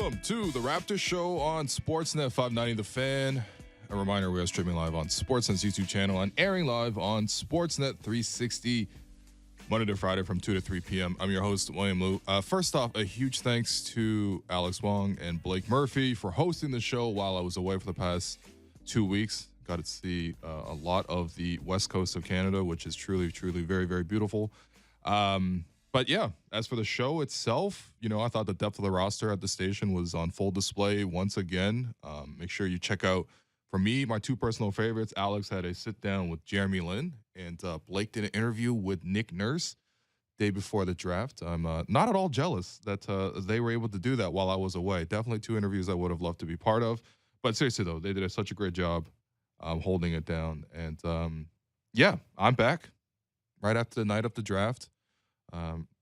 Welcome to the Raptors Show on Sportsnet 590 The Fan. A reminder, we are streaming live on Sportsnet's YouTube channel and airing live on Sportsnet 360 Monday to Friday from 2 to 3 p.m. I'm your host, William Liu. First off, a huge thanks to Alex Wong and Blake Murphy for hosting the show while I was away for the past 2 weeks. Got to see a lot of the west coast of Canada, which is truly, truly very, very beautiful. But yeah, as for the show itself, I thought the depth of the roster at the station was on full display once again. Make sure you check out, for me, my two personal favorites. Alex had a sit down with Jeremy Lin, and Blake did an interview with Nick Nurse day before the draft. I'm not at all jealous that they were able to do that while I was away. Definitely two interviews I would have loved to be part of. But seriously, though, they did such a great job holding it down. And yeah, I'm back right after the night of the draft.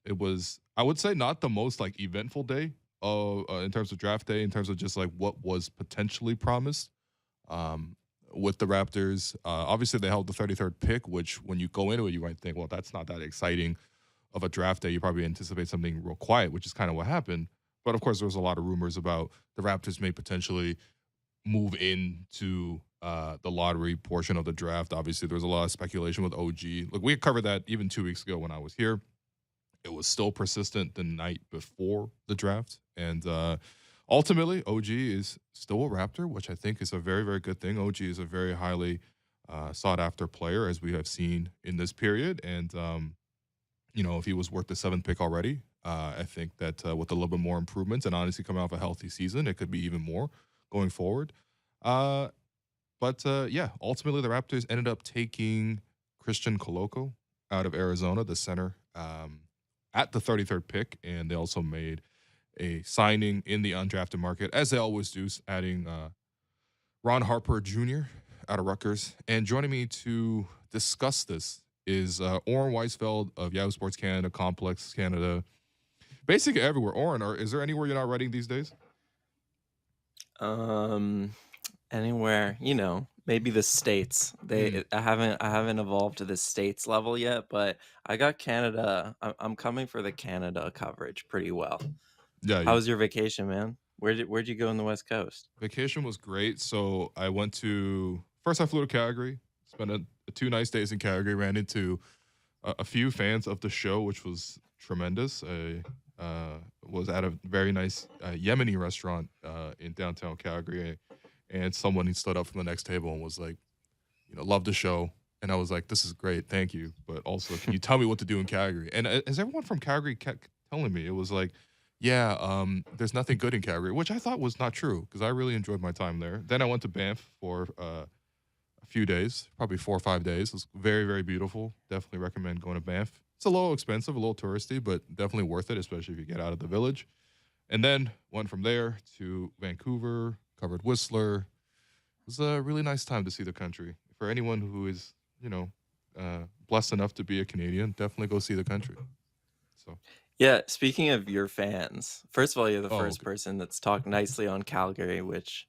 It was, I would say, not the most eventful day in terms of draft day, in terms of just what was potentially promised with the Raptors. Obviously, they held the 33rd pick, which when you go into it, you might think, well, that's not that exciting of a draft day. You probably anticipate something real quiet, which is kind of what happened. But of course, there was a lot of rumors about the Raptors may potentially move into the lottery portion of the draft. Obviously, there was a lot of speculation with OG. Look, we covered that even 2 weeks ago when I was here. It was still persistent the night before the draft. And ultimately, OG is still a Raptor, which I think is a very, very good thing. OG is a very highly sought-after player, as we have seen in this period. And, if he was worth the 7th pick already, I think that with a little bit more improvements and honestly coming off a healthy season, it could be even more going forward. But yeah, ultimately, the Raptors ended up taking Christian Koloko out of Arizona, the center, at the 33rd pick, and they also made a signing in the undrafted market, as they always do, adding Ron Harper Jr. out of Rutgers. And joining me to discuss this is Oren Weisfeld of Yahoo Sports Canada, Complex Canada, basically everywhere. Oren, is there anywhere you're not writing these days? Anywhere, maybe the States. I haven't evolved to the States level yet, but I got Canada. I'm coming for the Canada coverage pretty well. Yeah. How was your vacation, man? Where'd you go on the West Coast? Vacation was great. So I first I flew to Calgary, spent 2 nice days in Calgary, ran into a few fans of the show, which was tremendous. I was at a very nice Yemeni restaurant in downtown Calgary, and someone stood up from the next table and was like, love the show. And I was like, this is great, thank you. But also, can you tell me what to do in Calgary? And as everyone from Calgary kept telling me, it was like, yeah, there's nothing good in Calgary, which I thought was not true because I really enjoyed my time there. Then I went to Banff for a few days, probably 4 or 5 days. It was very, very beautiful. Definitely recommend going to Banff. It's a little expensive, a little touristy, but definitely worth it, especially if you get out of the village. And then went from there to Vancouver, covered Whistler. It was a really nice time to see the country. For anyone who is, blessed enough to be a Canadian, definitely go see the country. So. Yeah, speaking of your fans, first of all, you're the first person that's talked nicely on Calgary, which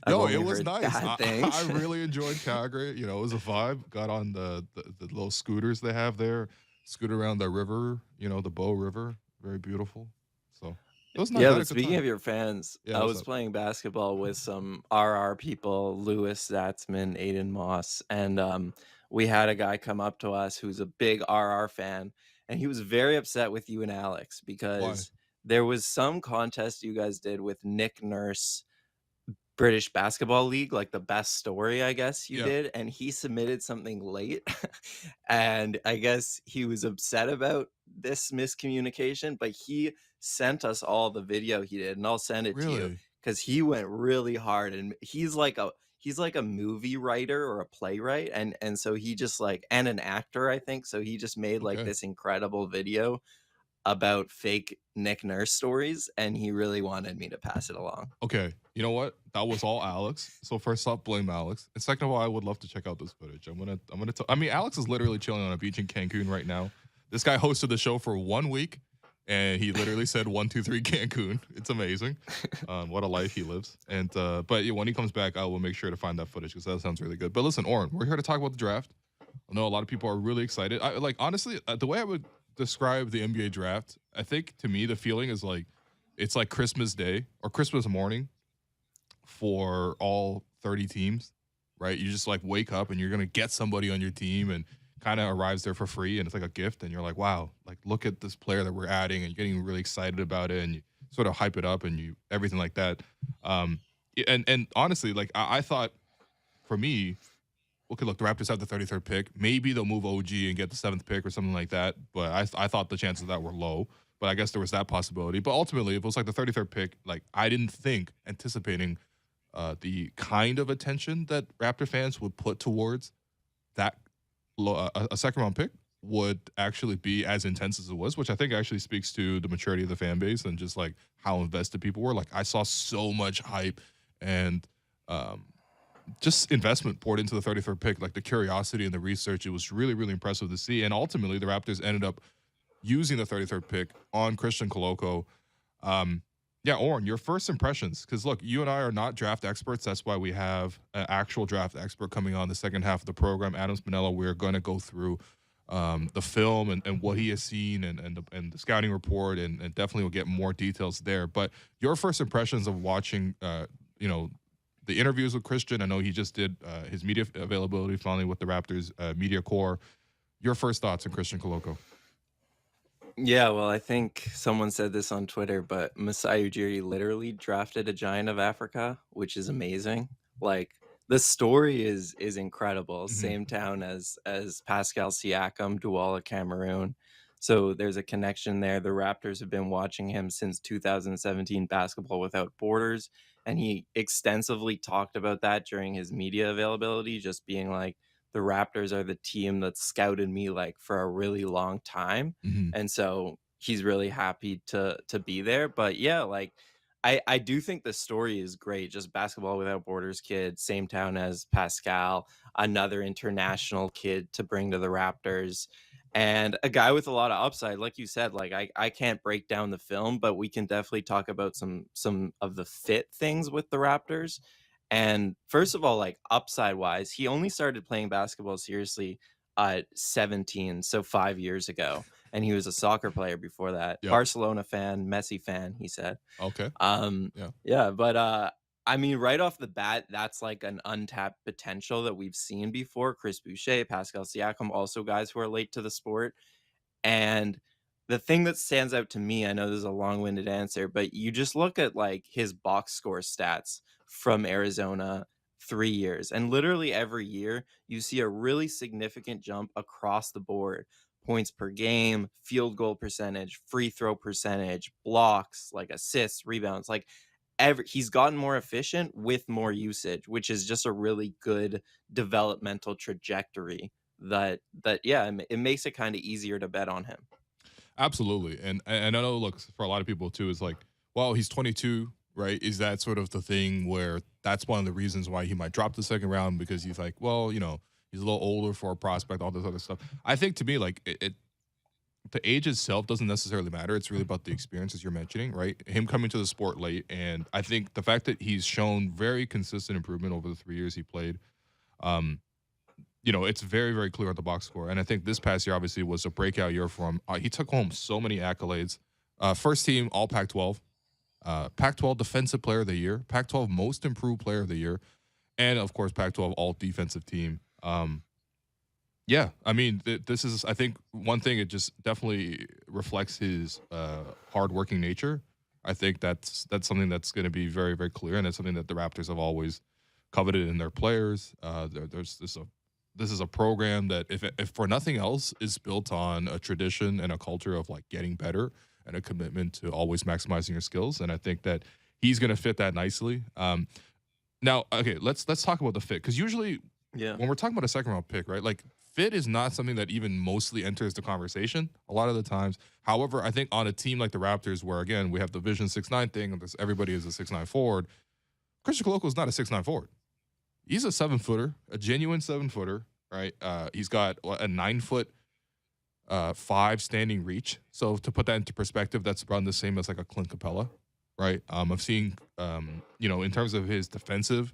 I've only it was heard nice. bad things. I really enjoyed Calgary. It was a vibe. Got on the little scooters they have there, scooted around the river, the Bow River. Very beautiful. So it was nice. Yeah, but speaking of your fans, Yeah, I was playing basketball with some RR people, Lewis Zatzman, Aiden Moss, and we had a guy come up to us who's a big RR fan, and he was very upset with you and Alex because there was some contest you guys did with Nick Nurse, British Basketball League, like the best story, I guess you did, and he submitted something late, and I guess he was upset about this miscommunication, but he sent us all the video he did, and I'll send it to you because he went really hard, and he's like a movie writer or a playwright, and so he just and an actor, I think, so he just made this incredible video about fake Nick Nurse stories, and he really wanted me to pass it along. Okay, you know what? That was all Alex. So first off, blame Alex. And second of all, I would love to check out this footage. Alex is literally chilling on a beach in Cancun right now. This guy hosted the show for 1 week, and he literally said 1, 2, 3 Cancun. It's amazing. What a life he lives. And but when he comes back, I will make sure to find that footage because that sounds really good. But listen, Oren, we're here to talk about the draft. I know a lot of people are really excited. Honestly, the way I would describe the NBA draft, I think to me the feeling is it's like Christmas Day or Christmas morning for all 30 teams, right? You just like wake up and you're going to get somebody on your team and kind of arrives there for free and it's like a gift and you're like, wow, like look at this player that we're adding and you're getting really excited about it and you sort of hype it up and you everything like that. And honestly, like I thought for me, okay, look, the Raptors have the 33rd pick. Maybe they'll move OG and get the 7th pick or something like that. But I thought the chances of that were low. But I guess there was that possibility. But ultimately, if it was like the 33rd pick, like I didn't think anticipating the kind of attention that Raptor fans would put towards that a second round pick would actually be as intense as it was, which I think actually speaks to the maturity of the fan base and just like how invested people were. Like I saw so much hype and just investment poured into the 33rd pick, like the curiosity and the research. It was really, really impressive to see. And ultimately, the Raptors ended up using the 33rd pick on Christian Koloko. Yeah, Oren, your first impressions, because look, you and I are not draft experts. That's why we have an actual draft expert coming on the second half of the program, Adam Spinella. We're going to go through the film and what he has seen and the scouting report, and definitely will get more details there. But your first impressions of watching, the interviews with Christian. I know he just did his media availability finally with the Raptors media corps. Your first thoughts on Christian Koloko? Yeah, well, I think someone said this on Twitter, but Masai Ujiri literally drafted a giant of Africa, which is amazing. Like the story is incredible. Mm-hmm. Same town as Pascal Siakam, Douala, Cameroon. So there's a connection there. The Raptors have been watching him since 2017 Basketball Without Borders, and he extensively talked about that during his media availability, just being like, the Raptors are the team that scouted me like for a really long time. Mm-hmm. And so he's really happy to be there. But yeah, like I do think the story is great. Just Basketball Without Borders kid, same town as Pascal, another international kid to bring to the Raptors. And a guy with a lot of upside, like you said. Like I can't break down the film, but we can definitely talk about some of the fit things with the Raptors. And first of all, like upside wise, he only started playing basketball seriously at 17, so 5 years ago. And he was a soccer player before that. Yep. Barcelona fan, Messi fan, he said. Okay. Yeah. Yeah, but I mean, right off the bat, that's like an untapped potential that we've seen before. Chris Boucher, Pascal Siakam, also guys who are late to the sport. And the thing that stands out to me, I know this is a long-winded answer, but you just look at like his box score stats from Arizona 3 years, and literally every year you see a really significant jump across the board. Points per game, field goal percentage, free throw percentage, blocks, like assists, rebounds, like he's gotten more efficient with more usage, which is just a really good developmental trajectory that yeah, it makes it kind of easier to bet on him. Absolutely. And I know, look, for a lot of people too, is like, well, he's 22, right? Is that sort of the thing where that's one of the reasons why he might drop the second round because he's like, well, he's a little older for a prospect, all this other stuff. I think to me, like the age itself doesn't necessarily matter. It's really about the experiences you're mentioning, right? Him coming to the sport late. And I think the fact that he's shown very consistent improvement over the 3 years he played, it's very, very clear on the box score. And I think this past year, obviously, was a breakout year for him. He took home so many accolades. First team, all Pac-12. Pac-12 Defensive Player of the Year. Pac-12 Most Improved Player of the Year. And, of course, Pac-12 All Defensive Team. Yeah, I mean, this is, I think, one thing, it just definitely reflects his hardworking nature. I think that's something that's going to be very, very clear, and it's something that the Raptors have always coveted in their players. This is a program that, if for nothing else, is built on a tradition and a culture of like getting better and a commitment to always maximizing your skills. And I think that he's going to fit that nicely. Now, okay, let's talk about the fit, because usually, when we're talking about a second round pick, right, like fit is not something that even mostly enters the conversation a lot of the times. However, I think on a team like the Raptors, where again we have the Vision 6'9" thing, and everybody is a 6'9" forward, Christian Koloko is not a 6'9" forward. He's a 7-footer, a genuine 7-footer, right? He's got a 9'5" standing reach. So to put that into perspective, that's around the same as like a Clint Capella, right? I've seen, in terms of his defensive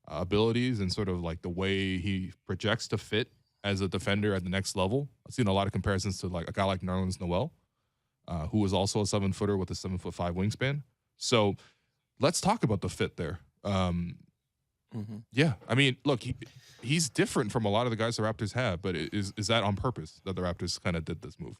abilities and sort of like the way he projects to fit as a defender at the next level, I've seen a lot of comparisons to like a guy like Nerlens Noel. who is also a 7-footer with a 7'5" wingspan. So let's talk about the fit there. Yeah, I mean, look, he's different from a lot of the guys the Raptors have, but is that on purpose that the Raptors kind of did this move?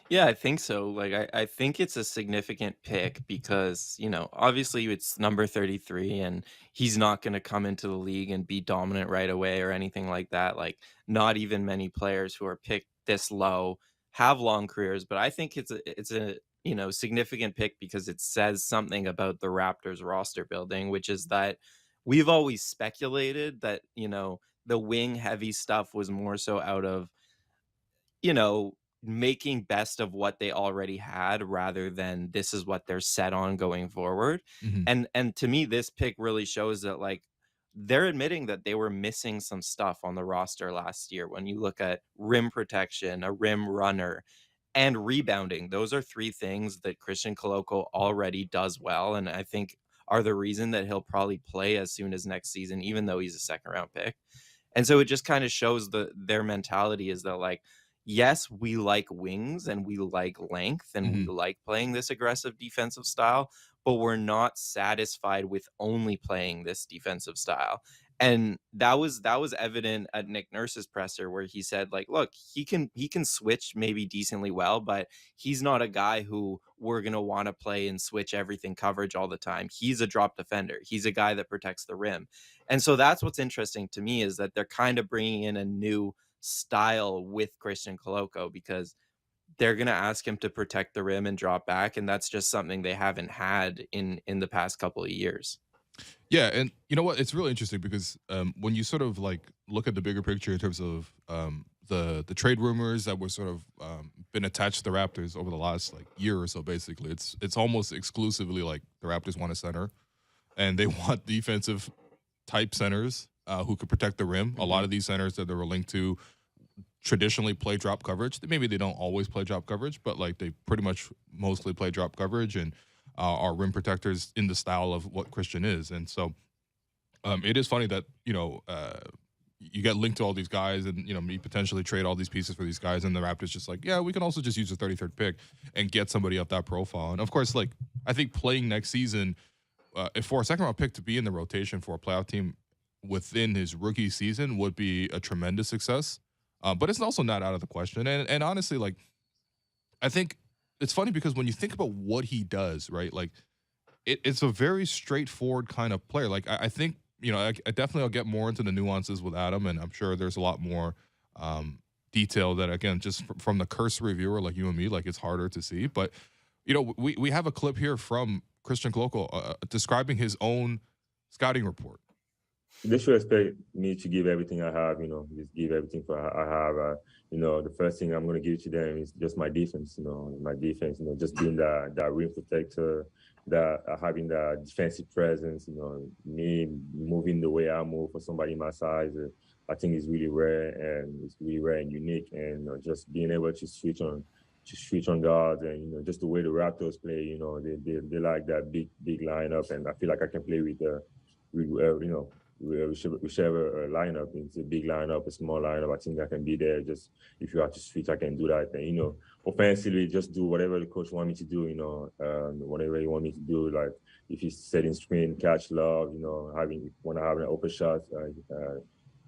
Yeah, I think so. Like, I think it's a significant pick because, obviously it's number 33 and he's not going to come into the league and be dominant right away or anything like that. Like, not even many players who are picked this low have long careers, but I think it's a significant pick because it says something about the Raptors roster building, which is that we've always speculated that, the wing heavy stuff was more so out of you know, making best of what they already had rather than this is what they're set on going forward. Hmm. And to me, this pick really shows that like they're admitting that they were missing some stuff on the roster last year. When you look at rim protection, a rim runner, and rebounding, those are three things that Christian Koloko already does well. And I think are the reason that he'll probably play as soon as next season, even though he's a second round pick. And so it just kind of shows their mentality is that like, yes, we like wings and we like length and we Hmm. like playing this aggressive defensive style, but we're not satisfied with only playing this defensive style. And that was evident at Nick Nurse's presser where he said like, look, he can switch maybe decently well, but he's not a guy who we're going to want to play and switch everything coverage all the time. He's a drop defender. He's a guy that protects the rim. And so that's what's interesting to me is that they're kind of bringing in a new style with Christian Koloko because they're going to ask him to protect the rim and drop back, and that's just something they haven't had in the past couple of years. Yeah, and you know what? It's really interesting because when you sort of like look at the bigger picture in terms of the trade rumors that were sort of been attached to the Raptors over the last like year or so, basically, it's almost exclusively like the Raptors want a center and they want defensive type centers who could protect the rim. A lot Mhm. of these centers that they were linked to traditionally play drop coverage. Maybe they don't always play drop coverage, but like they pretty much mostly play drop coverage and are rim protectors in the style of what Christian is. And so it is funny that you get linked to all these guys, and me potentially trade all these pieces for these guys, and the Raptors just like, yeah, we can also just use the 33rd pick and get somebody of that profile. And of course, like I think playing next season, if for a second round pick to be in the rotation for a playoff team within his rookie season would be a tremendous success. But it's also not out of the question. And honestly, like I think it's funny because when you think about what he does, right? Like it's a very straightforward kind of player. Like I think I definitely I'll get more into the nuances with Adam, and I'm sure there's a lot more detail that again just from the cursory viewer like you and me, like it's harder to see. But we have a clip here from Christian Koloko describing his own scouting report. They should expect me to give everything I have, just give everything I have. The first thing I'm going to give to them is just my defense, my defense, just being that rim protector, that having that defensive presence, me moving the way I move for somebody my size. I think is really rare, and it's really rare and unique. And just being able to switch on guards, and just the way the Raptors play, they like that big lineup, and I feel like I can play with whichever lineup. It's a big lineup, a small lineup. I think I can be there. Just if you have to switch, I can do that. And offensively, just do whatever the coach want me to do. Whatever he want me to do. Like if he's setting screen, catch love. When I have an open shot,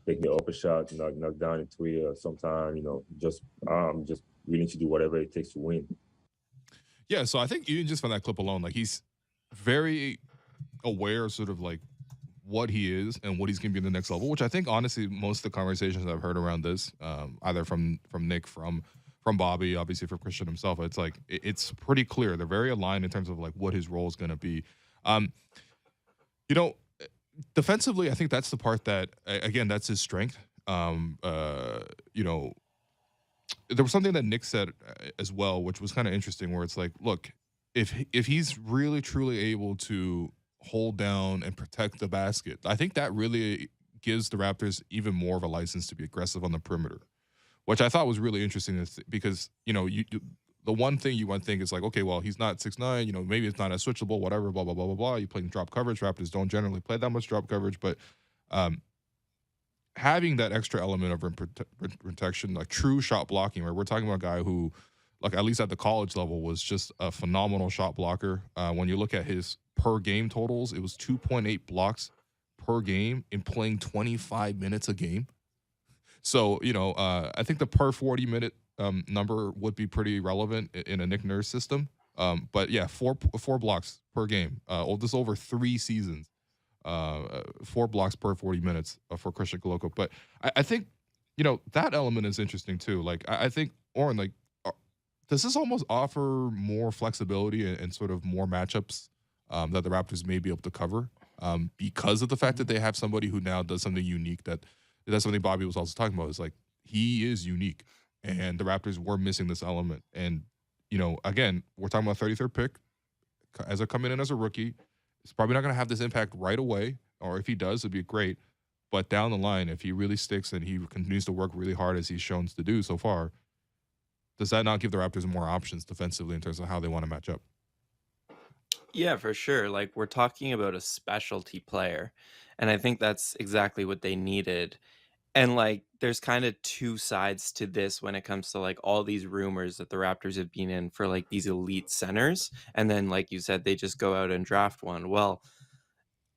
take the open shot, knock down a three, or sometime. Just willing to do whatever it takes to win. Yeah, so I think even just from that clip alone, like he's very aware, sort of like what he is and what he's going to be in the next level, which I think honestly most of the conversations I've heard around this, either from Nick, from Bobby, obviously from Christian himself, it's like it's pretty clear. They're very aligned in terms of like what his role is going to be. Defensively, I think that's the part that again that's his strength. There was something that Nick said as well, which was kind of interesting, where it's like, look, if he's really truly able to hold down and protect the basket, I think that really gives the Raptors even more of a license to be aggressive on the perimeter, which I thought was really interesting because the one thing you want to think is like, okay, well, he's not 6'9", maybe it's not as switchable, whatever, blah blah blah blah blah. You playing drop coverage. Raptors don't generally play that much drop coverage, but having that extra element of rim protection, like true shot blocking, where we're talking about a guy who like at least at the college level, was just a phenomenal shot blocker. When you look at his per game totals, it was 2.8 blocks per game in playing 25 minutes a game. So, I think the per 40-minute number would be pretty relevant in a Nick Nurse system. But yeah, four blocks per game. This over 3 seasons. 4 blocks per 40 minutes for Christian Koloko. But I think, that element is interesting too. Like, I think, Oren, like, does this almost offer more flexibility and sort of more matchups that the Raptors may be able to cover because of the fact that they have somebody who now does something unique that's something Bobby was also talking about. Is like, he is unique, and the Raptors were missing this element. And, again, we're talking about 33rd pick as a coming in as a rookie. He's probably not going to have this impact right away, or if he does, it'd be great. But down the line, if he really sticks and he continues to work really hard as he's shown to do so far, does that not give the Raptors more options defensively in terms of how they want to match up? Yeah, for sure. Like, we're talking about a specialty player, and I think that's exactly what they needed. And like, there's kind of two sides to this when it comes to like all these rumors that the Raptors have been in for like these elite centers. And then, like you said, they just go out and draft one. Well,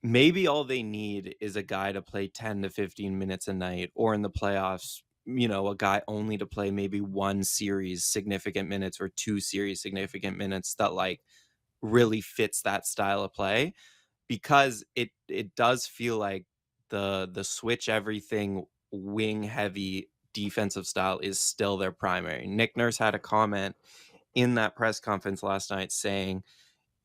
maybe all they need is a guy to play 10 to 15 minutes a night, or in the playoffs, a guy only to play maybe one series significant minutes or 2 series significant minutes that like really fits that style of play, because it does feel like the switch everything wing heavy defensive style is still their primary. Nick Nurse had a comment in that press conference last night saying,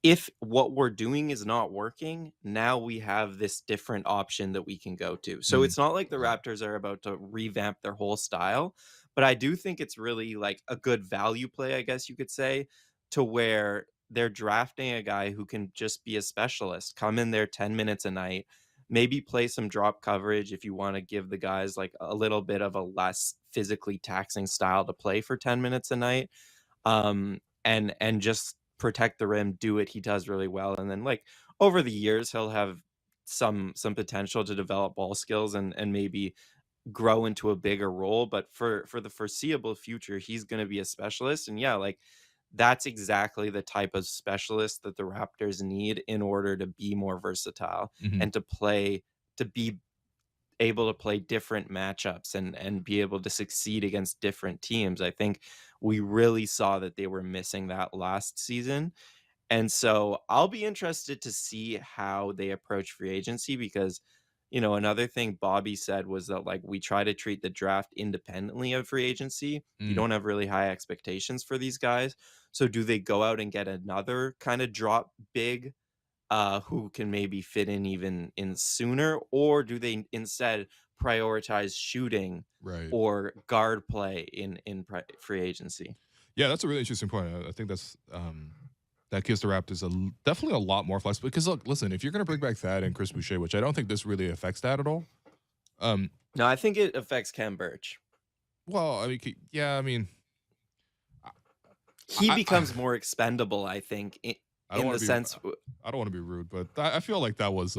if what we're doing is not working, now we have this different option that we can go to. So it's not like the Raptors are about to revamp their whole style, but I do think it's really like a good value play, I guess you could say, to where they're drafting a guy who can just be a specialist, come in there 10 minutes a night, maybe play some drop coverage if you want to give the guys like a little bit of a less physically taxing style to play for 10 minutes a night. And just protect the rim, do what he does really well. And then like over the years, he'll have some potential to develop ball skills and maybe grow into a bigger role. But for the foreseeable future, he's going to be a specialist. And yeah, like that's exactly the type of specialist that the Raptors need in order to be more versatile and to be able to play different matchups and be able to succeed against different teams. I think we really saw that they were missing that last season. And so I'll be interested to see how they approach free agency, because, another thing Bobby said was that like we try to treat the draft independently of free agency. You don't have really high expectations for these guys. So do they go out and get another kind of drop big who can maybe fit in even in sooner, or do they instead prioritize shooting Right. or guard play in free agency? Yeah, that's a really interesting point. I think that's that gives the Raptors definitely a lot more flexibility. Because look, listen, if you're going to bring back Thad and Chris Boucher, which I don't think this really affects that at all. No, I think it affects Kem Birch. Well, I mean, yeah, I mean, he becomes more expendable, I think, in the sense. I don't want to be rude, but I feel like that was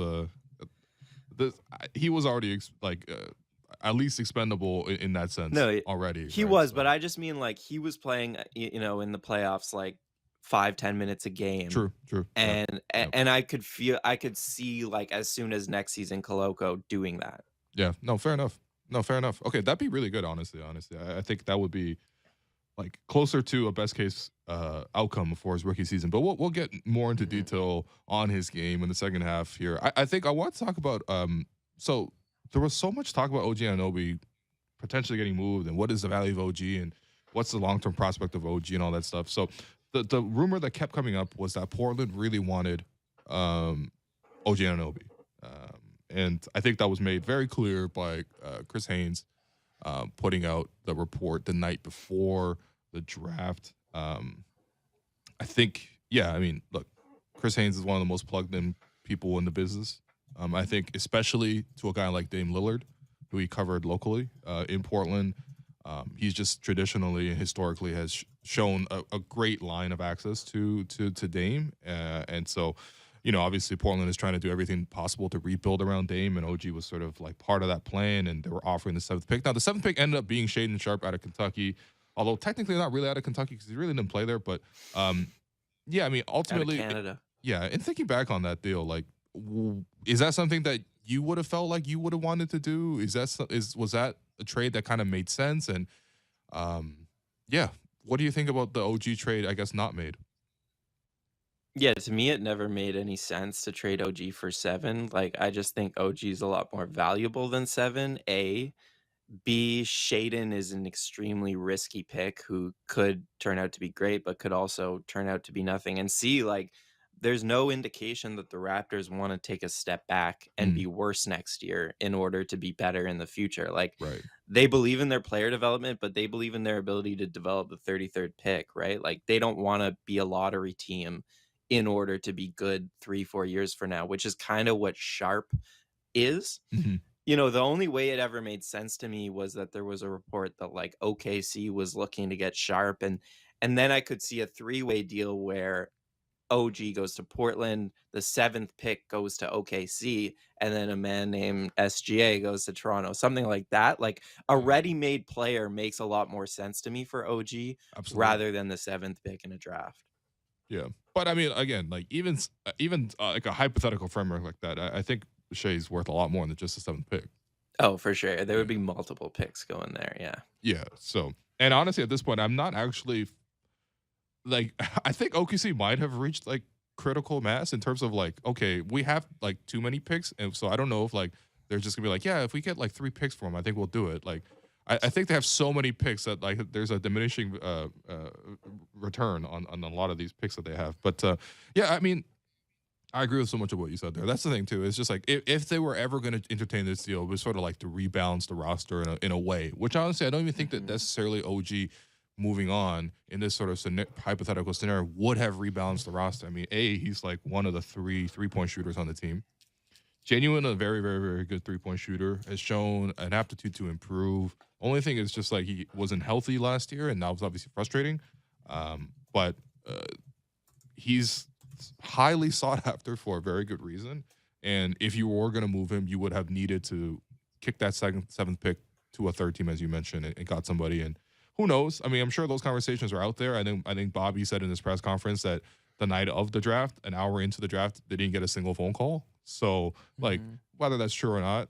he was already at least expendable in that sense. No, already he was, but I just mean like he was playing, in the playoffs like 5-10 minutes a game. True. And I could see like as soon as next season Koloko doing that. Yeah. No, fair enough. Okay, that'd be really good. Honestly, I think that would be like closer to a best case outcome for his rookie season. But we'll get more into detail on his game in the second half here. I think I want to talk about so there was so much talk about OG Anunoby potentially getting moved, and what is the value of OG, and what's the long-term prospect of OG and all that stuff. So the rumor that kept coming up was that Portland really wanted OG Anunoby. And I think that was made very clear by Chris Haynes putting out the report the night before the draft. I think, I mean, look, Chris Haynes is one of the most plugged in people in the business. I think especially to a guy like Dame Lillard, who he covered locally in Portland. He's just traditionally and historically has shown a great line of access to Dame. And so, obviously Portland is trying to do everything possible to rebuild around Dame, and OG was sort of like part of that plan, and they were offering the 7th pick. Now, the 7th pick ended up being Shaedon Sharpe out of Kentucky. Although technically not really out of Kentucky because he really didn't play there. But yeah, I mean, Out of ultimately, Canada. yeah. And thinking back on that deal, like, is that something that you would have felt like you would have wanted to do? Was that a trade that kind of made sense? And yeah, what do you think about the OG trade? I guess not made. Yeah, to me, it never made any sense to trade OG for 7. Like, I just think OG is a lot more valuable than 7. A. B. Shaden is an extremely risky pick who could turn out to be great, but could also turn out to be nothing. And C, like, there's no indication that the Raptors want to take a step back and be worse next year in order to be better in the future. Like, Right. they believe in their player development, but they believe in their ability to develop the 33rd pick, right? Like, they don't want to be a lottery team in order to be good 3-4 years from now, which is kind of what Sharp is. Mhm. You know, the only way it ever made sense to me was that there was a report that like OKC was looking to get Sharp, and then I could see a 3-way deal where OG goes to Portland, the 7th pick goes to OKC, and then a man named SGA goes to Toronto, something like that. Like, a ready-made player makes a lot more sense to me for OG Absolutely. rather than the 7th pick in a draft. Yeah, but I mean, again, like even like a hypothetical framework like that, I think Shea's worth a lot more than just the 7th pick. Oh, for sure. There would be multiple picks going there. Yeah. Yeah. So, and honestly, at this point, I'm not actually like I think OKC might have reached like critical mass in terms of like, okay, we have like too many picks, and so I don't know if like they're just gonna be like, yeah, if we get like 3 picks for them, I think we'll do it. Like, I think they have so many picks that like there's a diminishing return on a lot of these picks that they have. But yeah, I mean, I agree with so much of what you said there. That's the thing too. It's just like if they were ever going to entertain this deal, it was sort of like to rebalance the roster in a way. Which honestly, I don't even think that necessarily OG moving on in this sort of hypothetical scenario would have rebalanced the roster. I mean, he's like one of the 3-point shooters on the team. Genuine, a very, very, very good 3-point shooter, has shown an aptitude to improve. Only thing is just like he wasn't healthy last year, and that was obviously frustrating. But he's highly sought after for a very good reason. And if you were going to move him, you would have needed to kick that 7th pick to a 3rd team, as you mentioned, and got somebody. And who knows? I mean, I'm sure those conversations are out there. I think Bobby said in his press conference that the night of the draft, an hour into the draft, they didn't get a single phone call. So, like, whether that's true or not,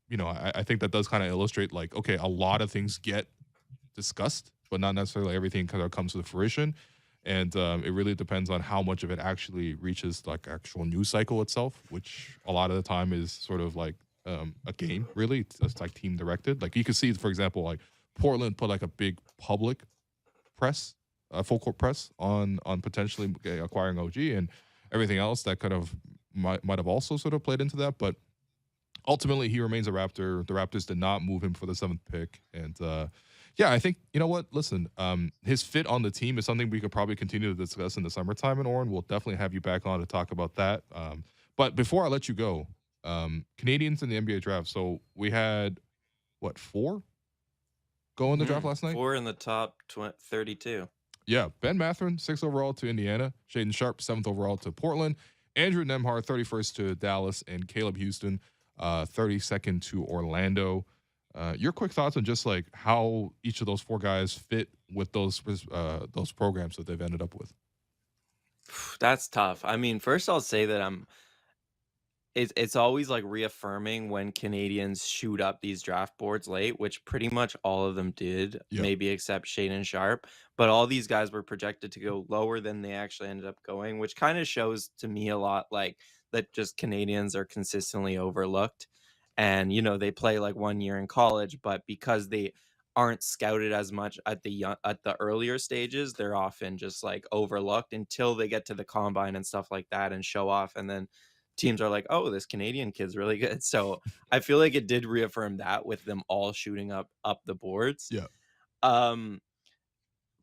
you know, I think that does kind of illustrate, like, okay, a lot of things get discussed, but not necessarily everything kind of comes to fruition. And it really depends on how much of it actually reaches, like, actual news cycle itself, which a lot of the time is sort of like a game, really. It's like team directed. Like, you can see, for example, like, Portland put, like, a big public press, full court press on potentially acquiring OG, and everything else that kind of might have also sort of played into that. But ultimately, he remains a Raptor. The Raptors did not move him for the 7th pick. And yeah, I think, you know what? Listen, his fit on the team is something we could probably continue to discuss in the summertime. And Oren, we'll definitely have you back on to talk about that. But before I let you go, Canadians in the NBA draft. So we had, what, 4 go in the draft last night? 4 in the top 32. Yeah, Ben Mathurin, 6th overall to Indiana. Shaden Sharp, 7th overall to Portland. Andrew Nembhard, 31st to Dallas. And Caleb Houston, 32nd to Orlando. Your quick thoughts on just like how each of those 4 guys fit with those programs that they've ended up with? That's tough. I mean, first I'll say that it's always like reaffirming when Canadians shoot up these draft boards late, which pretty much all of them did, maybe except Shaden Sharp. But all these guys were projected to go lower than they actually ended up going, which kind of shows to me a lot like that just Canadians are consistently overlooked. And, you know, they play like 1 year in college, but because they aren't scouted as much at the earlier stages, they're often just like overlooked until they get to the combine and stuff like that and show off. And then teams are like, oh, this Canadian kid's really good. So I feel like it did reaffirm that with them all shooting up the boards. Yeah.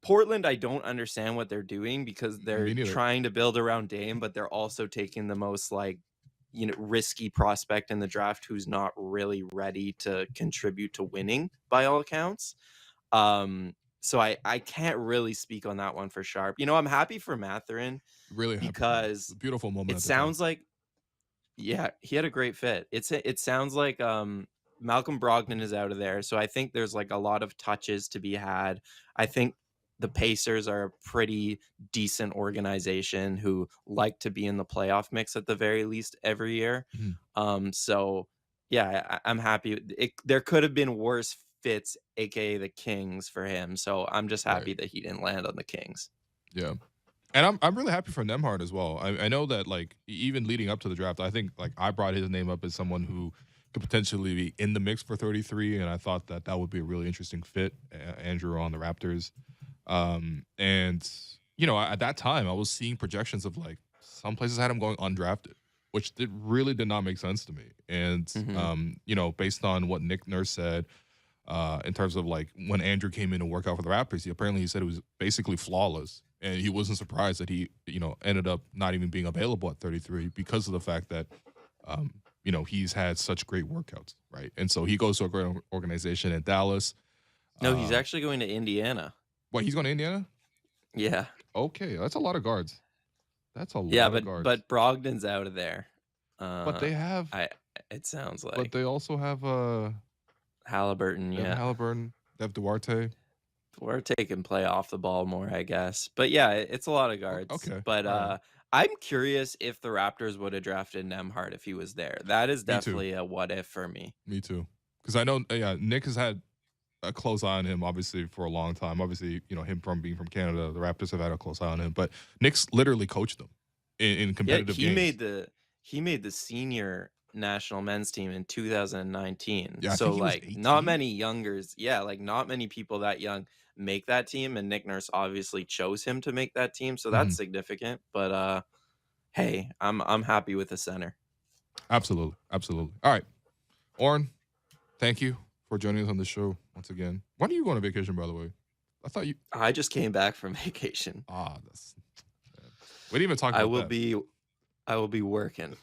Portland, I don't understand what they're doing because Me they're neither. trying to build around Dame, but they're also taking the most like, you know, risky prospect in the draft who's not really ready to contribute to winning by all accounts. So I can't really speak on that one for Sharp. You know, I'm happy for Mathurin Really happy. because A beautiful moment. it sounds like, yeah, he had a great fit. It sounds like Malcolm Brogdon is out of there, so I think there's like a lot of touches to be had. I think the Pacers are a pretty decent organization who like to be in the playoff mix at the very least every year. Mhm. So yeah, I'm happy. There could have been worse fits, aka the Kings, for him. So I'm just Right. happy that he didn't land on the Kings. Yeah. And I'm really happy for Nemhard as well. I know that like even leading up to the draft, I think like I brought his name up as someone who could potentially be in the mix for 33, and I thought that that would be a really interesting fit. Andrew on the Raptors, and you know at that time I was seeing projections of like some places had him going undrafted, which really did not make sense to me. And Mhm. you know based on what Nick Nurse said. In terms of like when Andrew came in to work out for the Raptors, he said it was basically flawless, and he wasn't surprised that he ended up not even being available at 33 because of the fact that he's had such great workouts, right? And so he goes to a great organization in Dallas. No, he's Um, actually going to Indiana. what he's going to Indiana? Yeah. Okay, that's a lot of guards. That's a Yeah, lot of but guards. but Brogdon's out of there. But Uh they have, I it sounds but like they also have Halliburton, they have yeah. Halliburton, they have Duarte. We're taking play off the ball more, I guess. But yeah, it's a lot of guards. Okay, But all right. I'm curious if the Raptors would have drafted Nemhard if he was there. That is Me too. definitely a what if for me. Me too. Because I know, yeah, Nick has had a close eye on him, obviously, for a long time. Obviously, him from being from Canada, the Raptors have had a close eye on him. But Nick's literally coached them in Yeah, competitive he games. made the senior national men's team in 2019. Yeah, I So think he was like not 18. many youngers, yeah, like not many people that young make that team, and Nick Nurse obviously chose him to make that team. So Mhm. that's significant. But hey, I'm happy with the center. Absolutely. Absolutely. All right. Oren, thank you for joining us on the show once again. When are you going on vacation, by the way? I thought you. I just came back from vacation. That's. We didn't even talk I about will that. be I will be working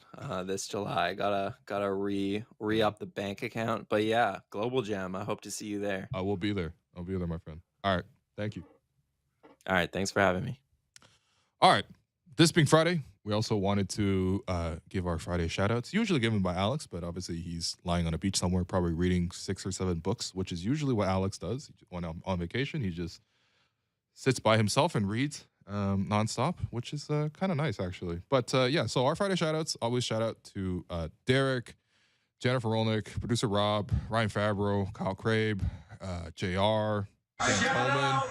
this July. Gotta re up the bank account. But yeah, Global Jam. I hope to see you there. I will be there. I'll be there, my friend. All right. Thank you. All right, thanks for having me. All right. This being Friday, we also wanted to give our Friday shout outs, usually given by Alex, but obviously he's lying on a beach somewhere, probably reading 6 or 7 books, which is usually what Alex does. When I'm on vacation, he just sits by himself and reads nonstop, which is kind of nice, actually. But yeah, so our Friday shout outs, always shout out to Derek, Jennifer Rolnick, producer Rob, Ryan Fabro, Kyle Crabe, JR, Dan Coleman,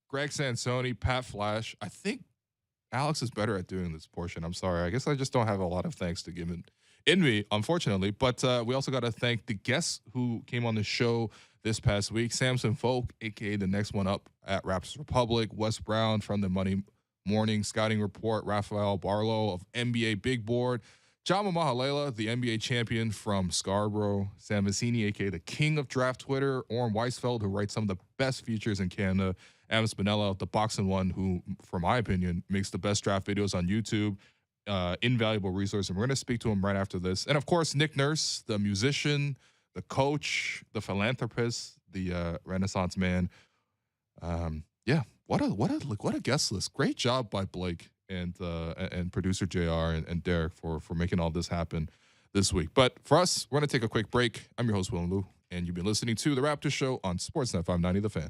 Greg Sansoni, Pat Flash. I think Alex is better at doing this portion. I'm sorry. I guess I just don't have a lot of thanks to give in me, unfortunately. But we also got to thank the guests who came on the show this past week. Samson Folk, a.k.a. the next one up at Raptors Republic. Wes Brown from the Money Morning Scouting Report. Rafael Barlow of NBA Big Board. Jama Mahalela, the NBA champion from Scarborough. Sam Vecini, a.k.a. the king of draft Twitter. Oren Weisfeld, who writes some of the best features in Canada. Adam Spinella, the boxing one, who, for my opinion, makes the best draft videos on YouTube. Invaluable resource. And we're going to speak to him right after this. And of course, Nick Nurse, the musician, the coach, the philanthropist, the Renaissance man. Yeah, what a guest list. Great job by Blake and producer JR and Derek for making all this happen this week. But for us, we're going to take a quick break. I'm your host, Will Lou, and you've been listening to The Raptors Show on Sportsnet 590 The Fan.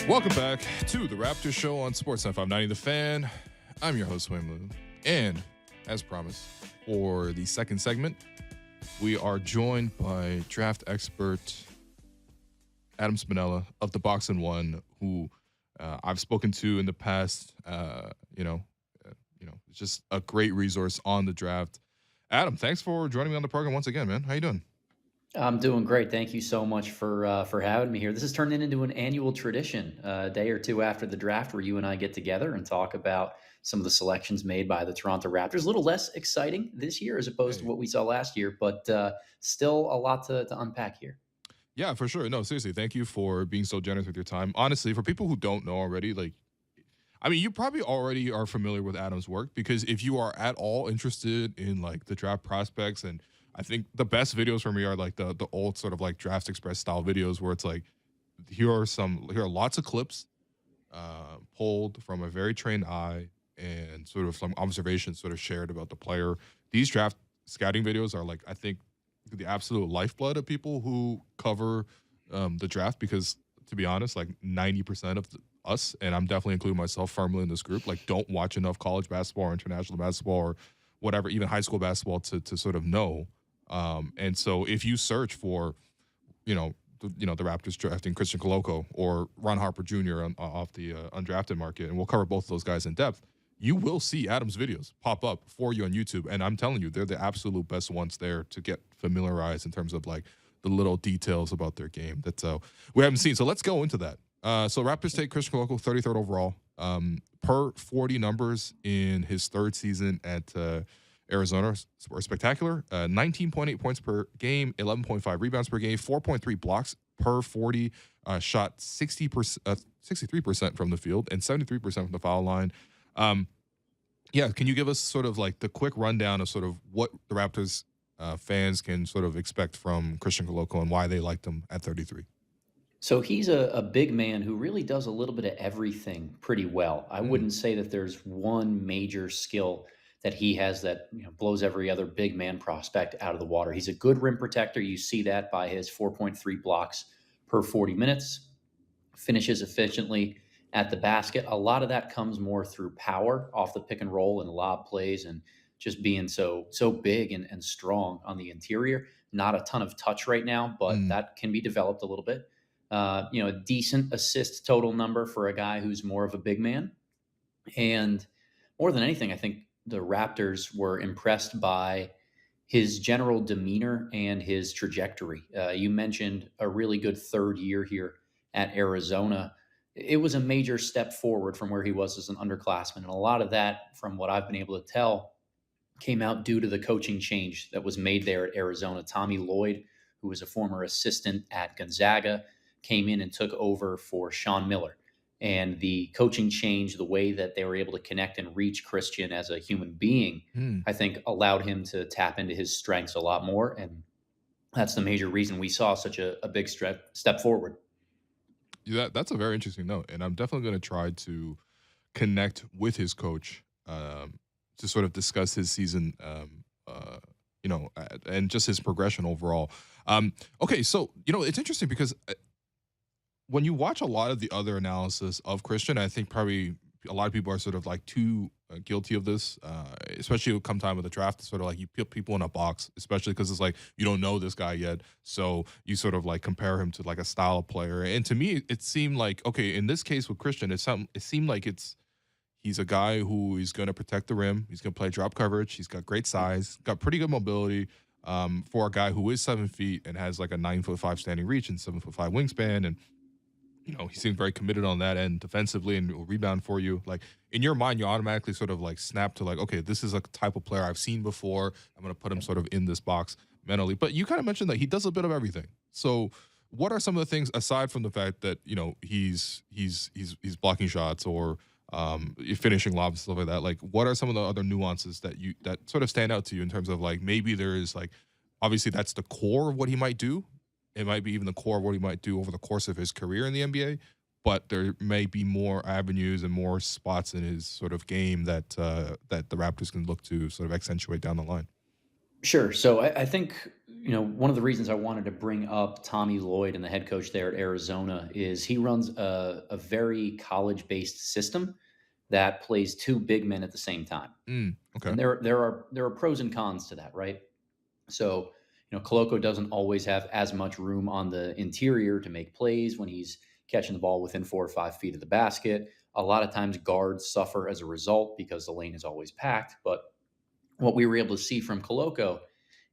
Welcome back to the Raptors Show on Sportsnet 590 The Fan. I'm your host, Wayne Liu. And as promised, for the second segment, we are joined by draft expert Adam Spinella of the Box and One, who I've spoken to in the past. It's just a great resource on the draft. Adam, thanks for joining me on the program once again, man. How you doing? I'm doing great. Thank you so much for having me here. This has turned into an annual tradition, a day or two after the draft, where you and I get together and talk about some of the selections made by the Toronto Raptors. A little less exciting this year as opposed to what we saw last year, but still a lot to unpack here. Yeah, for sure. No, seriously, thank you for being so generous with your time. Honestly, for people who don't know already, you probably already are familiar with Adam's work, because if you are at all interested in the draft prospects, and I think the best videos for me are the old sort of Draft Express style videos where it's here are lots of clips pulled from a very trained eye and sort of some observations sort of shared about the player. These draft scouting videos are I think the absolute lifeblood of people who cover the draft, because to be honest, 90% of us, and I'm definitely including myself firmly in this group, don't watch enough college basketball or international basketball or whatever, even high school basketball to sort of know. And so if you search for, the Raptors drafting Christian Koloko or Harper Jr. off the undrafted market, and we'll cover both of those guys in depth, you will see Adam's videos pop up for you on YouTube. And I'm telling you, they're the absolute best ones there to get familiarized in terms of the little details about their game that we haven't seen. So let's go into that. So Raptors take Christian Koloko, 33rd overall, per 40 numbers in his third season at Arizona were spectacular. 19.8 points per game, 11.5 rebounds per game, 4.3 blocks per 40, shot 63% from the field and 73% from the foul line. Can you give us sort of the quick rundown of sort of what the Raptors fans can sort of expect from Christian Koloko and why they liked him at 33? So he's a big man who really does a little bit of everything pretty well. I wouldn't say that there's one major skill that he has that blows every other big man prospect out of the water. He's a good rim protector. You see that by his 4.3 blocks per 40 minutes, finishes efficiently at the basket. A lot of that comes more through power off the pick and roll and lob plays and just being so big and strong on the interior. Not a ton of touch right now, but that can be developed a little bit. A decent assist total number for a guy who's more of a big man. And more than anything, I think the Raptors were impressed by his general demeanor and his trajectory. You mentioned a really good third year here at Arizona. It was a major step forward from where he was as an underclassman. And a lot of that, from what I've been able to tell, came out due to the coaching change that was made there at Arizona. Tommy Lloyd, who was a former assistant at Gonzaga, came in and took over for Sean Miller. And the coaching change, the way that they were able to connect and reach Christian as a human being, I think allowed him to tap into his strengths a lot more. And that's the major reason we saw such a big step forward. Yeah, that's a very interesting note. And I'm definitely going to try to connect with his coach to sort of discuss his season, and just his progression overall. Okay, so, it's interesting because when you watch a lot of the other analysis of Christian, I think probably a lot of people are sort of too guilty of this, especially come time of the draft. Sort of you put people in a box, especially because it's you don't know this guy yet. So you sort of compare him to a style of player. And to me, it seemed okay, in this case with Christian, it seemed like he's a guy who is going to protect the rim. He's going to play drop coverage. He's got great size, got pretty good mobility for a guy who is 7 feet and has a 9'5" standing reach and 7'5" wingspan. And he seemed very committed on that end defensively and will rebound for you. In your mind, you automatically sort of snap to okay, this is a type of player I've seen before. I'm going to put him sort of in this box mentally. But you kind of mentioned that he does a bit of everything. So what are some of the things, aside from the fact that, he's blocking shots or finishing lobs and stuff like that? What are some of the other nuances that sort of stand out to you in terms of maybe there is obviously that's the core of what he might do. It might be even the core of what he might do over the course of his career in the NBA, but there may be more avenues and more spots in his sort of game that the Raptors can look to sort of accentuate down the line. Sure. So I think one of the reasons I wanted to bring up Tommy Lloyd and the head coach there at Arizona is he runs a very college-based system that plays two big men at the same time. Okay. And there are pros and cons to that, right? So, Koloko doesn't always have as much room on the interior to make plays when he's catching the ball within 4 or 5 feet of the basket. A lot of times guards suffer as a result because the lane is always packed. But what we were able to see from Koloko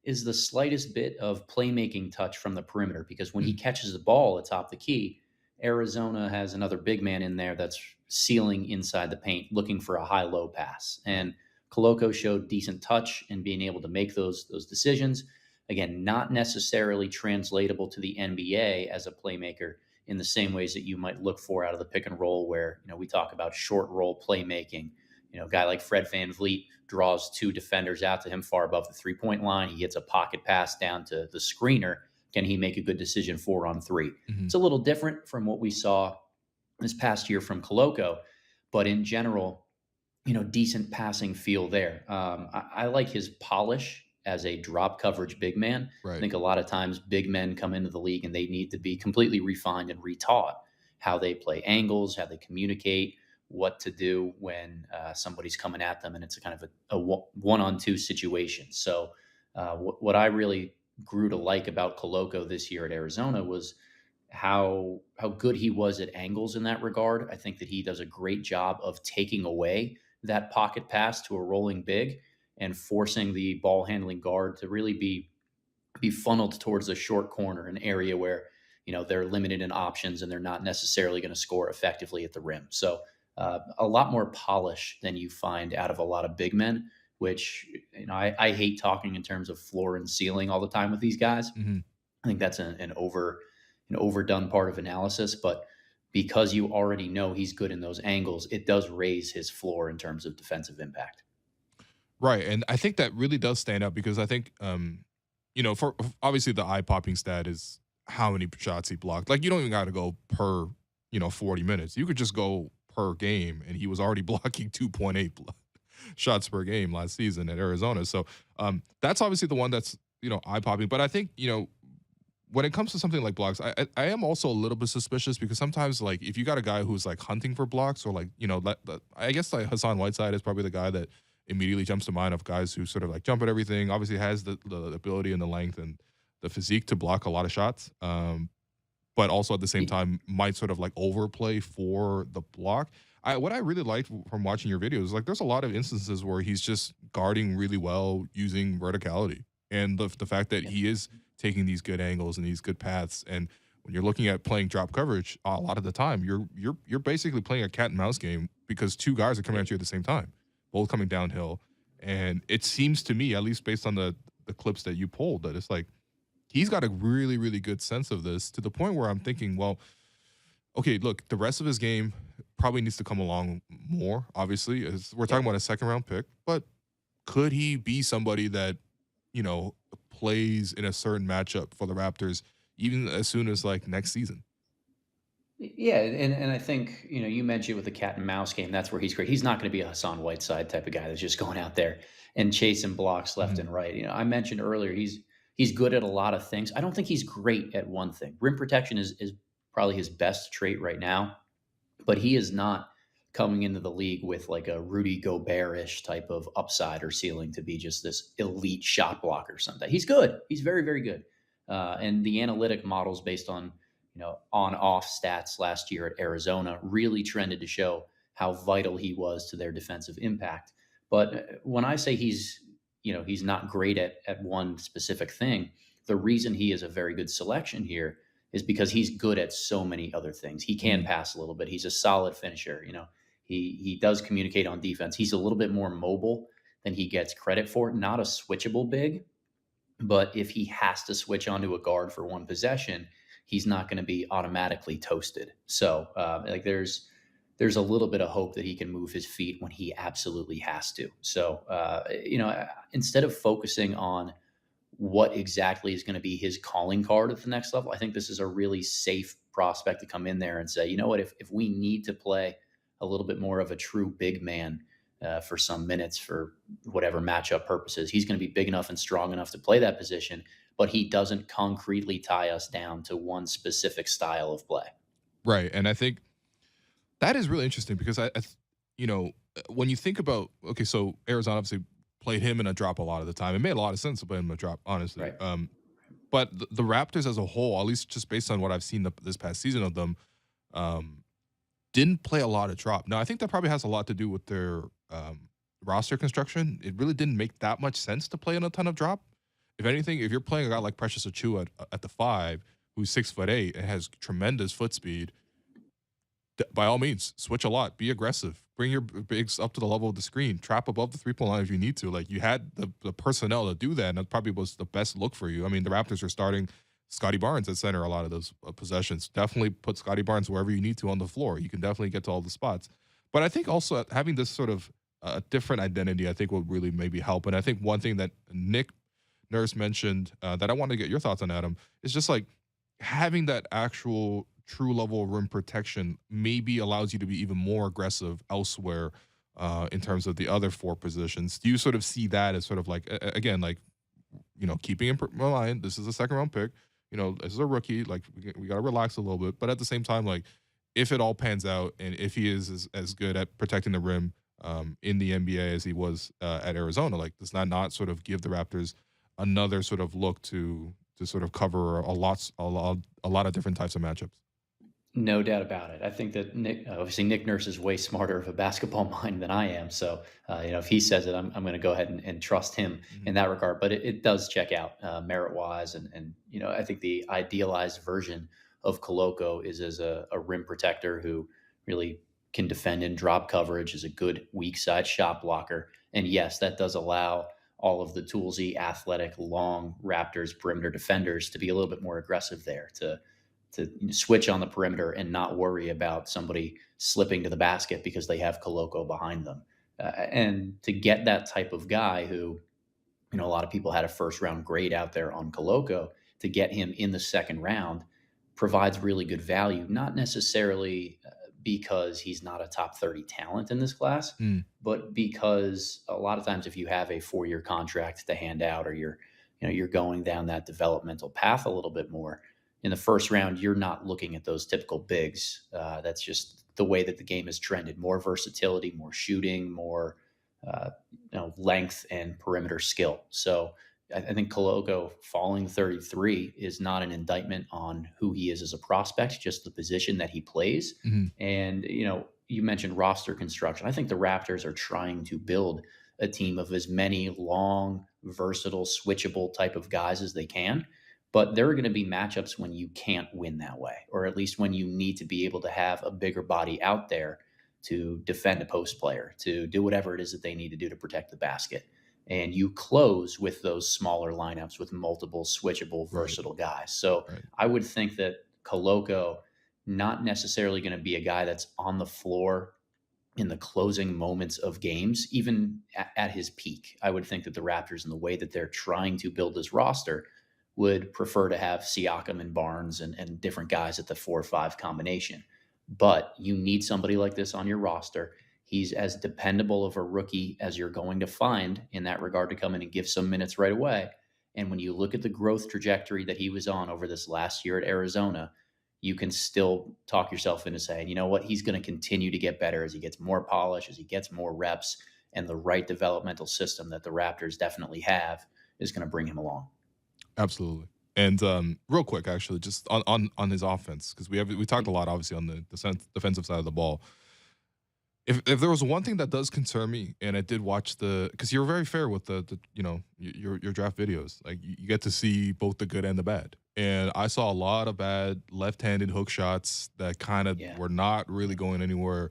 is the slightest bit of playmaking touch from the perimeter, because when he catches the ball atop the key, Arizona has another big man in there that's sealing inside the paint, looking for a high-low pass. And Koloko showed decent touch in being able to make those decisions. Again, not necessarily translatable to the NBA as a playmaker in the same ways that you might look for out of the pick and roll, where we talk about short roll playmaking. A guy like Fred VanVleet draws two defenders out to him far above the three-point line. He gets a pocket pass down to the screener. Can he make a good decision 4-on-3? It's a little different from what we saw this past year from Koloko, but in general, decent passing feel there. I like his polish as a drop coverage big man. Right. I think a lot of times big men come into the league and they need to be completely refined and retaught how they play angles, how they communicate, what to do when somebody's coming at them, and it's a kind of a one-on-two situation. So what I really grew to like about Koloko this year at Arizona was how good he was at angles in that regard. I think that he does a great job of taking away that pocket pass to a rolling big and forcing the ball handling guard to really be funneled towards a short corner, an area where they're limited in options and they're not necessarily going to score effectively at the rim. So a lot more polish than you find out of a lot of big men, which I hate talking in terms of floor and ceiling all the time with these guys. I think that's an overdone part of analysis, but because you already know he's good in those angles, it does raise his floor in terms of defensive impact. Right, and I think that really does stand out because I think, for obviously the eye-popping stat is how many shots he blocked. Like, you don't even got to go per, 40 minutes. You could just go per game, and he was already blocking 2.8 shots per game last season at Arizona. So that's obviously the one that's, eye-popping. But I think, when it comes to something like blocks, I am also a little bit suspicious because sometimes, like, if you got a guy who's, like, hunting for blocks or, like, I guess, like, Hassan Whiteside is probably the guy that immediately jumps to mind of guys who sort of, like, jump at everything, obviously has the ability and the length and the physique to block a lot of shots, but also at the same time might sort of, like, overplay for the block. What I really liked from watching your videos is, like, there's a lot of instances where he's just guarding really well using verticality. And the fact that he is taking these good angles and these good paths, and when you're looking at playing drop coverage, a lot of the time you're basically playing a cat and mouse game because two guys are coming at you at the same time, both coming downhill. And it seems to me, at least based on the clips that you pulled, that it's like he's got a really, really good sense of this to the point where I'm thinking, well, okay, look, the rest of his game probably needs to come along more, obviously. We're talking about a second-round pick, but could he be somebody that, plays in a certain matchup for the Raptors even as soon as, like, next season? Yeah, and I think, you mentioned with the cat and mouse game, that's where he's great. He's not going to be a Hassan Whiteside type of guy that's just going out there and chasing blocks left and right. I mentioned earlier he's good at a lot of things. I don't think he's great at one thing. Rim protection is probably his best trait right now, but he is not coming into the league with like a Rudy Gobert-ish type of upside or ceiling to be just this elite shot blocker someday. He's good. He's very, very good. And the analytic models based on, on-off stats last year at Arizona really trended to show how vital he was to their defensive impact. But when I say he's not great at one specific thing, the reason he is a very good selection here is because he's good at so many other things. He can pass a little bit. He's a solid finisher. He does communicate on defense. He's a little bit more mobile than he gets credit for. Not a switchable big, but if he has to switch onto a guard for one possession, he's not going to be automatically toasted. So there's a little bit of hope that he can move his feet when he absolutely has to. So, instead of focusing on what exactly is going to be his calling card at the next level, I think this is a really safe prospect to come in there and say, you know what, if we need to play a little bit more of a true big man for some minutes for whatever matchup purposes, he's going to be big enough and strong enough to play that position. but he doesn't concretely tie us down to one specific style of play. Right. And I think that is really interesting because when you think about, okay, so Arizona obviously played him in a drop a lot of the time. It made a lot of sense to play him in a drop, honestly. Right. But the Raptors as a whole, at least just based on what I've seen this past season of them, didn't play a lot of drop. Now, I think that probably has a lot to do with their roster construction. It really didn't make that much sense to play in a ton of drop. If anything, if you're playing a guy like Precious Achiuwa at the 5, who's 6'8" and has tremendous foot speed, by all means, switch a lot. Be aggressive. Bring your bigs up to the level of the screen. Trap above the three-point line if you need to. Like, you had the personnel to do that, and that probably was the best look for you. I mean, the Raptors are starting Scotty Barnes at center a lot of those possessions. Definitely put Scotty Barnes wherever you need to on the floor. You can definitely get to all the spots. But I think also having this sort of different identity, I think will really maybe help. And I think one thing that Nick Nurse mentioned that I wanted to get your thoughts on, Adam, is just like having that actual true level of rim protection maybe allows you to be even more aggressive elsewhere in terms of the other 4 positions. Do you sort of see that as sort of like, again, like, keeping in mind, this is a second-round pick. This is a rookie. Like, we got to relax a little bit. But at the same time, like, if it all pans out and if he is as good at protecting the rim in the NBA as he was at Arizona, like, does that not sort of give the Raptors another sort of look to sort of cover a lot of different types of matchups? No doubt about it. I think that obviously Nick Nurse is way smarter of a basketball mind than I am. So, if he says it, I'm going to go ahead and trust him in that regard. But it does check out merit-wise. And I think the idealized version of Koloko is as a rim protector who really can defend in drop coverage, is a good weak side shot blocker. And yes, that does allow all of the toolsy, athletic, long Raptors perimeter defenders to be a little bit more aggressive there, to switch on the perimeter and not worry about somebody slipping to the basket because they have Koloko behind them. And to get that type of guy who, a lot of people had a first round grade out there on Koloko, to get him in the second round provides really good value, not necessarily because he's not a top 30 talent in this class, but because a lot of times if you have a 4-year contract to hand out, or you're going down that developmental path a little bit more, in the first round, you're not looking at those typical bigs. That's just the way that the game has trended. More versatility, more shooting, more length and perimeter skill. So I think Koloko falling 33 is not an indictment on who he is as a prospect, just the position that he plays. And, you mentioned roster construction. I think the Raptors are trying to build a team of as many long, versatile, switchable type of guys as they can. But there are going to be matchups when you can't win that way, or at least when you need to be able to have a bigger body out there to defend a post player, to do whatever it is that they need to do to protect the basket. And you close with those smaller lineups with multiple switchable, versatile guys. So I would think that Koloko, not necessarily going to be a guy that's on the floor in the closing moments of games, even at his peak. I would think that the Raptors, in the way that they're trying to build this roster, would prefer to have Siakam and Barnes and different guys at the 4-5 combination. But you need somebody like this on your roster. He's as dependable of a rookie as you're going to find in that regard, to come in and give some minutes right away. And when you look at the growth trajectory that he was on over this last year at Arizona, you can still talk yourself into saying, you know what, he's going to continue to get better as he gets more polish, as he gets more reps, and the right developmental system that the Raptors definitely have is going to bring him along. Absolutely. And real quick, actually, just on his offense, because we talked a lot, obviously, on the defensive side of the ball. If there was one thing that does concern me, and I did watch because you're very fair with your draft videos, like you get to see both the good and the bad. And I saw a lot of bad left-handed hook shots that kind of were not really going anywhere.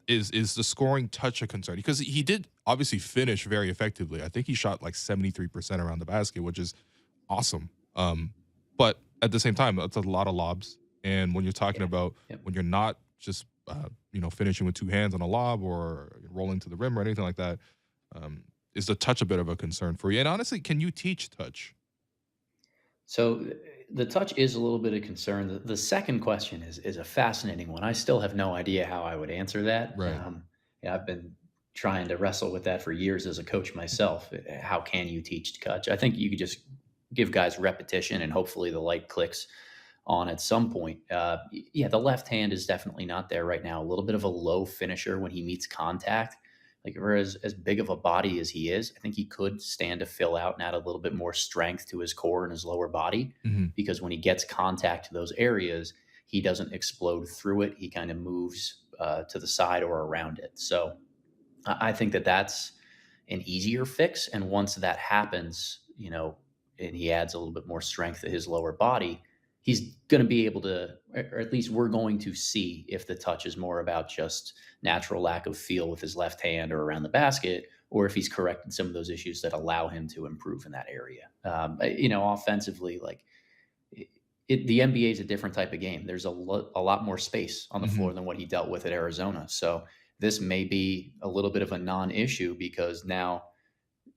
Is the scoring touch a concern? Because he did obviously finish very effectively. I think he shot like 73% around the basket, which is awesome. But at the same time, it's a lot of lobs. And when you're talking about when you're not just finishing with 2 hands on a lob or rolling to the rim or anything like that, is the touch a bit of a concern for you? And honestly, can you teach touch? So the touch is a little bit of concern. The second question is a fascinating one. I still have no idea how I would answer that. Right. I've been trying to wrestle with that for years as a coach myself. How can you teach touch? I think you could just give guys repetition, and hopefully the light clicks on at some point. Yeah, the left hand is definitely not there right now. A little bit of a low finisher when he meets contact. Like, for as big of a body as he is, I think he could stand to fill out and add a little bit more strength to his core and his lower body, Hmm. because when he gets contact to those areas, he doesn't explode through it. He kind of moves to the side or around it. So I think that that's an easier fix. And once that happens, and he adds a little bit more strength to his lower body, he's going to be able to, or at least we're going to see if the touch is more about just natural lack of feel with his left hand or around the basket, or if he's corrected some of those issues that allow him to improve in that area. Offensively, like the NBA is a different type of game. There's a lot more space on the Hmm. floor than what he dealt with at Arizona. So this may be a little bit of a non-issue, because now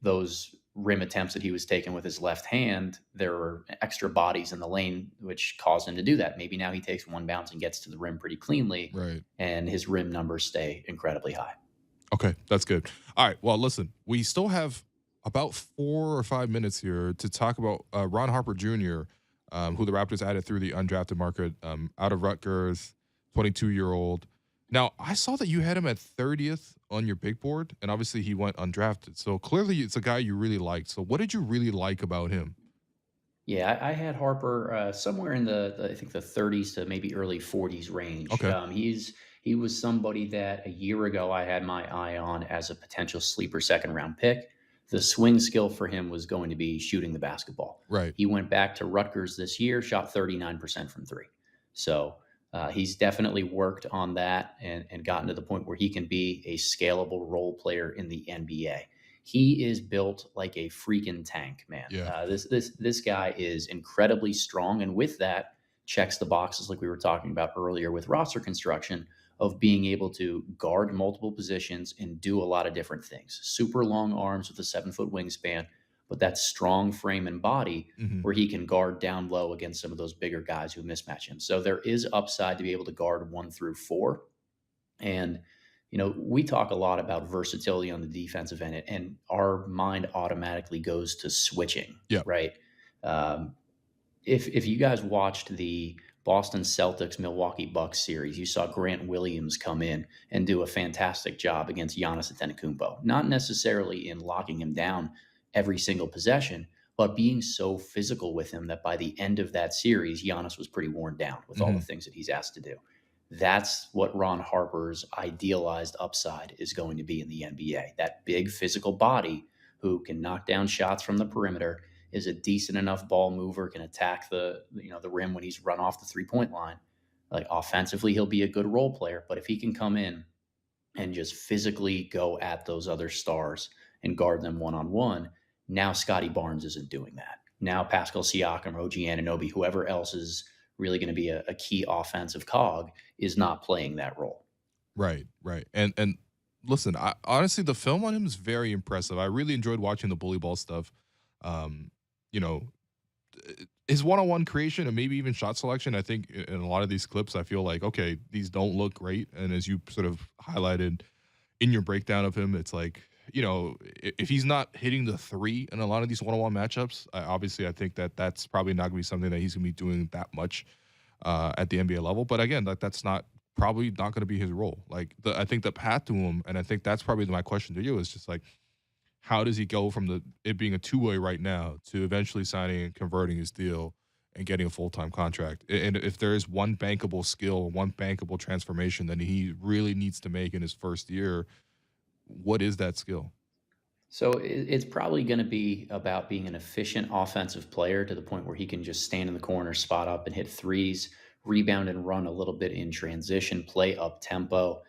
those rim attempts that he was taking with his left hand, there were extra bodies in the lane, which caused him to do that. Maybe now he takes one bounce and gets to the rim pretty cleanly, Right. and his rim numbers stay incredibly high. Okay, that's good. All right. Well, listen, we still have about 4 or 5 minutes here to talk about Ron Harper Jr., who the Raptors added through the undrafted market, out of Rutgers, 22-year-old. Now, I saw that you had him at 30th on your big board, and obviously he went undrafted. So clearly it's a guy you really liked. So what did you really like about him? Yeah, I had Harper somewhere in I think the 30s to maybe early 40s range. Okay. He was somebody that a year ago I had my eye on as a potential sleeper second round pick. The swing skill for him was going to be shooting the basketball. Right. He went back to Rutgers this year, shot 39% from three. So he's definitely worked on that and gotten to the point where he can be a scalable role player in the NBA. He is built like a freaking tank, man. Yeah. This guy is incredibly strong, and with that, checks the boxes like we were talking about earlier with roster construction, of being able to guard multiple positions and do a lot of different things. Super long arms with a 7-foot wingspan, but that strong frame and body Hmm. where he can guard down low against some of those bigger guys who mismatch him. So there is upside to be able to guard 1 through 4. And, we talk a lot about versatility on the defensive end, and our mind automatically goes to switching, Yeah. right? Um, if you guys watched the Boston Celtics Milwaukee Bucks series, you saw Grant Williams come in and do a fantastic job against Giannis Antetokounmpo. Not necessarily in locking him down every single possession, but being so physical with him that by the end of that series, Giannis was pretty worn down with all the Hmm. things that he's asked to do. That's what Ron Harper's idealized upside is going to be in the NBA. That big physical body who can knock down shots from the perimeter, is a decent enough ball mover, can attack the rim when he's run off the 3-point line. Like, offensively, he'll be a good role player, but if he can come in and just physically go at those other stars and guard them one-on-one, now Scotty Barnes isn't doing that. Now Pascal Siakam or OG Anunoby, whoever else is really going to be a key offensive cog, is not playing that role. Right. Right. And listen, honestly, the film on him is very impressive. I really enjoyed watching the bully ball stuff. Um, you know, his one-on-one creation and maybe even shot selection. I think in a lot of these clips, I feel like, okay, these don't look great. And as you sort of highlighted in your breakdown of him, it's like, if he's not hitting the three in a lot of these one-on-one matchups, obviously I think that's probably not going to be something that he's going to be doing that much at the NBA level. But again, that's probably not going to be his role. Like, I think the path to him, and I think that's probably my question to you, is just like, how does he go from it being a two-way right now to eventually signing and converting his deal and getting a full-time contract? And if there is one bankable skill, one bankable transformation that he really needs to make in his first year, what is that skill? So it's probably going to be about being an efficient offensive player to the point where he can just stand in the corner, spot up, and hit threes, rebound and run a little bit in transition, play up tempo.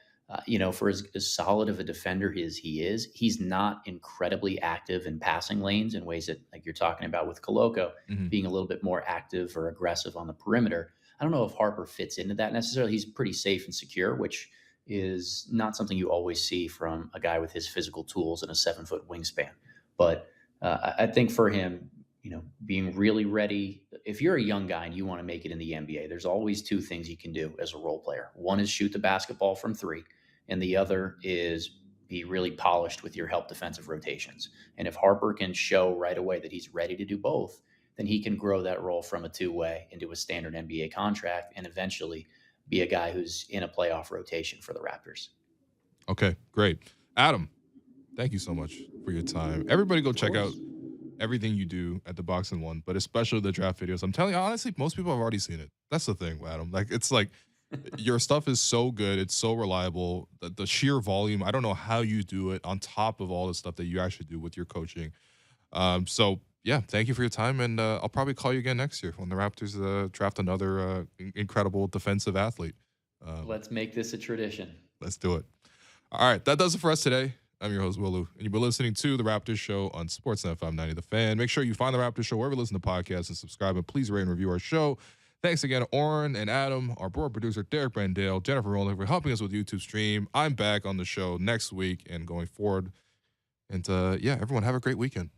For as solid of a defender as he is, he's not incredibly active in passing lanes in ways that, like you're talking about with Koloko, Mm-hmm. being a little bit more active or aggressive on the perimeter. I don't know if Harper fits into that necessarily. He's pretty safe and secure, which is not something you always see from a guy with his physical tools and a 7-foot wingspan. But I think for him, being really ready, if you're a young guy and you want to make it in the NBA, there's always two things you can do as a role player. One is shoot the basketball from three, and the other is be really polished with your help defensive rotations. And if Harper can show right away that he's ready to do both, then he can grow that role from a two-way into a standard NBA contract and eventually be a guy who's in a playoff rotation for the Raptors. Okay, great. Adam, thank you so much for your time. Everybody go check out everything you do at the Box and One, but especially the draft videos. I'm telling you, honestly, most people have already seen it. That's the thing, Adam. Like, it's like your stuff is so good. It's so reliable. The sheer volume, I don't know how you do it on top of all the stuff that you actually do with your coaching. So, yeah, thank you for your time, and I'll probably call you again next year when the Raptors draft another incredible defensive athlete. Let's make this a tradition. Let's do it. All right, that does it for us today. I'm your host, Willu, and you've been listening to The Raptors Show on Sportsnet 590 The Fan. Make sure you find The Raptors Show wherever you listen to podcasts and subscribe, and please rate and review our show. Thanks again to Oren and Adam, our board producer, Derek Brandale, Jennifer Rowland for helping us with YouTube stream. I'm back on the show next week and going forward. And, yeah, everyone have a great weekend.